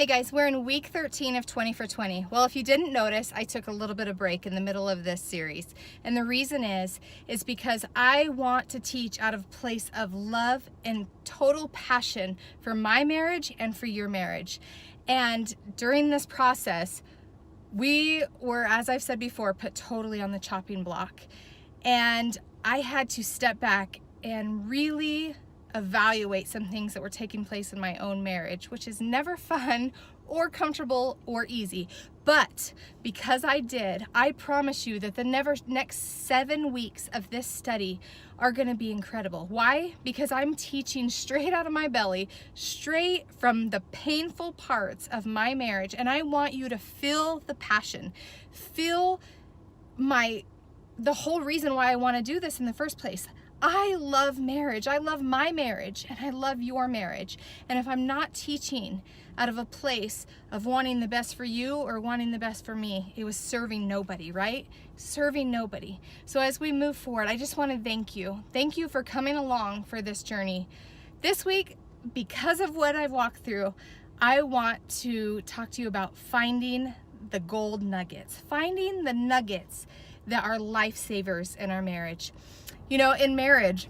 Hey guys, we're in week 13 of 20 for 20. Well, if you didn't notice, I took a little bit of break in the middle of this series. And the reason is because I want to teach out of a place of love and total passion for my marriage and for your marriage. And during this process, we were, as I've said before, put totally on the chopping block. And I had to step back and really evaluate some things that were taking place in my own marriage, which is never fun or comfortable or easy. But because I did, I promise you that the next 7 weeks of this study are going to be incredible. Why? Because I'm teaching straight out of my belly, straight from the painful parts of my marriage, and I want you to feel the passion, feel the whole reason why I want to do this in the first place. I love marriage. I love my marriage, and I love your marriage. And if I'm not teaching out of a place of wanting the best for you or wanting the best for me, it was serving nobody, right? Serving nobody. So as we move forward, I just want to thank you. Thank you for coming along for this journey. This week, because of what I've walked through, I want to talk to you about finding the gold nuggets, finding the nuggets that are lifesavers in our marriage. You know, in marriage,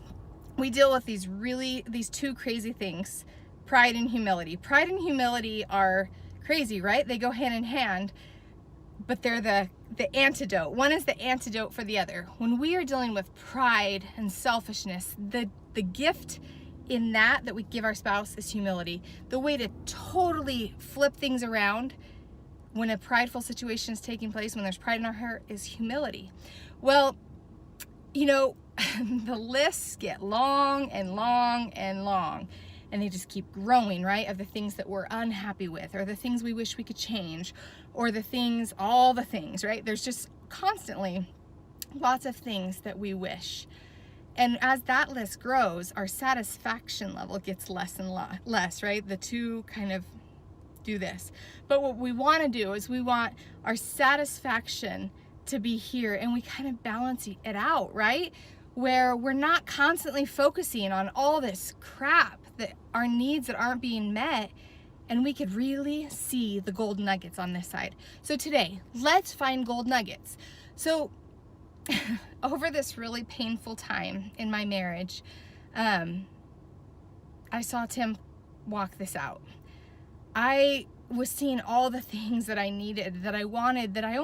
we deal with these two crazy things, pride and humility. Pride and humility are crazy, right? They go hand in hand, but they're the antidote. One is the antidote for the other. When we are dealing with pride and selfishness, the gift in that we give our spouse is humility. The way to totally flip things around when a prideful situation is taking place, when there's pride in our heart, is humility. Well, you know, the lists get long and long and long, and they just keep growing, right? Of the things that we're unhappy with, or the things we wish we could change, or all the things, right? There's just constantly lots of things that we wish. And as that list grows, our satisfaction level gets less and less, right? The two kind of do this. But what we want to do is we want our satisfaction to be here, and we kind of balance it out, right? Where we're not constantly focusing on all this crap, that our needs that aren't being met, and we could really see the gold nuggets on this side. So today, let's find gold nuggets. So over this really painful time in my marriage, I saw Tim walk this out. I was seeing all the things that I needed, that I wanted, that I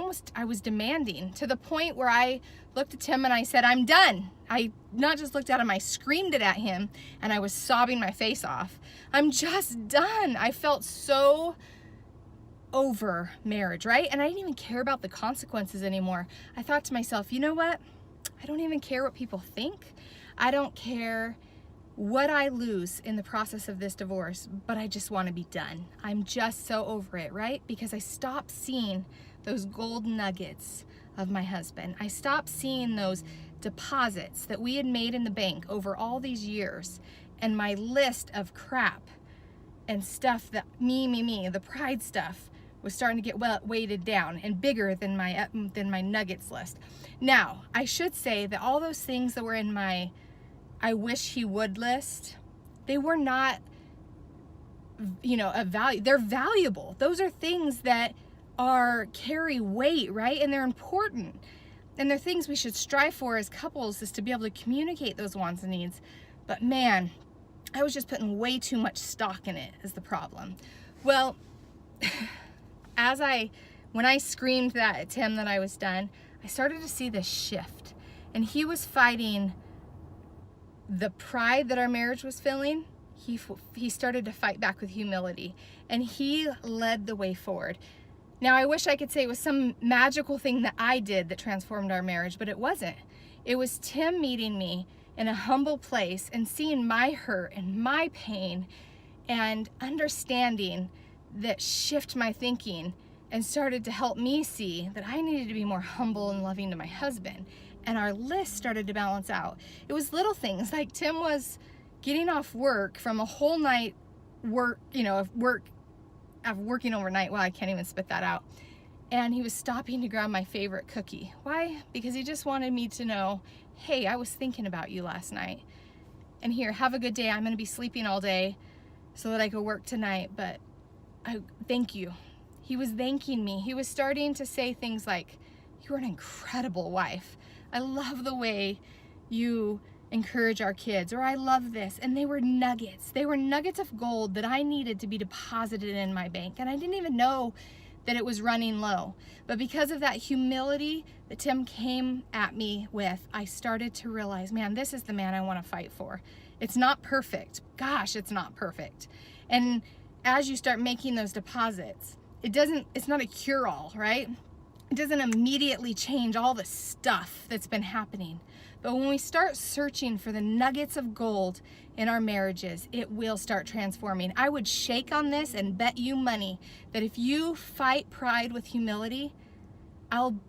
was demanding, to the point where I looked at Tim and I said, I'm done. I not just looked at him, I screamed it at him, and I was sobbing my face off. I'm just done. I felt so over marriage, right? And I didn't even care about the consequences anymore. I thought to myself, you know what? I don't even care what people think. I don't care what I lose in the process of this divorce, but I just want to be done. I'm just so over it, right? Because I stopped seeing those gold nuggets of my husband. I stopped seeing those deposits that we had made in the bank over all these years, and my list of crap and stuff that the pride stuff was starting to get weighted down and bigger than my nuggets list. Now, I should say that all those things that were in my I wish he would list, they were not, a value. They're valuable. Those are things that carry weight, right? And they're important. And they're things we should strive for as couples, is to be able to communicate those wants and needs. But man, I was just putting way too much stock in it is the problem. Well, when I screamed that at Tim that I was done, I started to see this shift. And he was fighting the pride that our marriage was feeling. He started to fight back with humility, and he led the way forward. Now, I wish I could say it was some magical thing that I did that transformed our marriage, but it wasn't. It was Tim meeting me in a humble place and seeing my hurt and my pain and understanding that shift my thinking and started to help me see that I needed to be more humble and loving to my husband. And our list started to balance out. It was little things like Tim was getting off work from a whole night of working overnight. Well, I can't even spit that out. And he was stopping to grab my favorite cookie. Why? Because he just wanted me to know, hey, I was thinking about you last night. And here, have a good day. I'm going to be sleeping all day so that I could work tonight. But thank you. He was thanking me. He was starting to say things like, you're an incredible wife. I love the way you encourage our kids, or I love this. And they were nuggets. They were nuggets of gold that I needed to be deposited in my bank. And I didn't even know that it was running low. But because of that humility that Tim came at me with, I started to realize, man, this is the man I want to fight for. It's not perfect. Gosh, it's not perfect. And as you start making those deposits, it's not a cure-all, right? It doesn't immediately change all the stuff that's been happening. But when we start searching for the nuggets of gold in our marriages, it will start transforming. I would shake on this and bet you money that if you fight pride with humility, I'm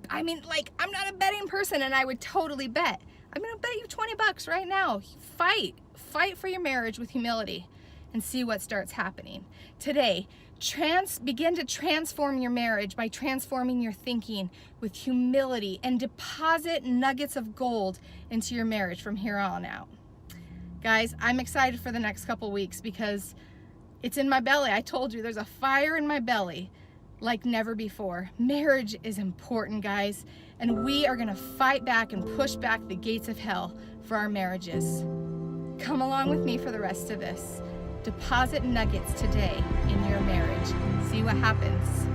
not a betting person, and I would totally bet. I'm gonna bet you 20 bucks right now. Fight for your marriage with humility and see what starts happening. Today, begin to transform your marriage by transforming your thinking with humility, and deposit nuggets of gold into your marriage from here on out. Guys, I'm excited for the next couple weeks because it's in my belly. I told you there's a fire in my belly like never before. Marriage is important, guys, and we are gonna fight back and push back the gates of hell for our marriages. Come along with me for the rest of this. Deposit nuggets today in your marriage. See what happens.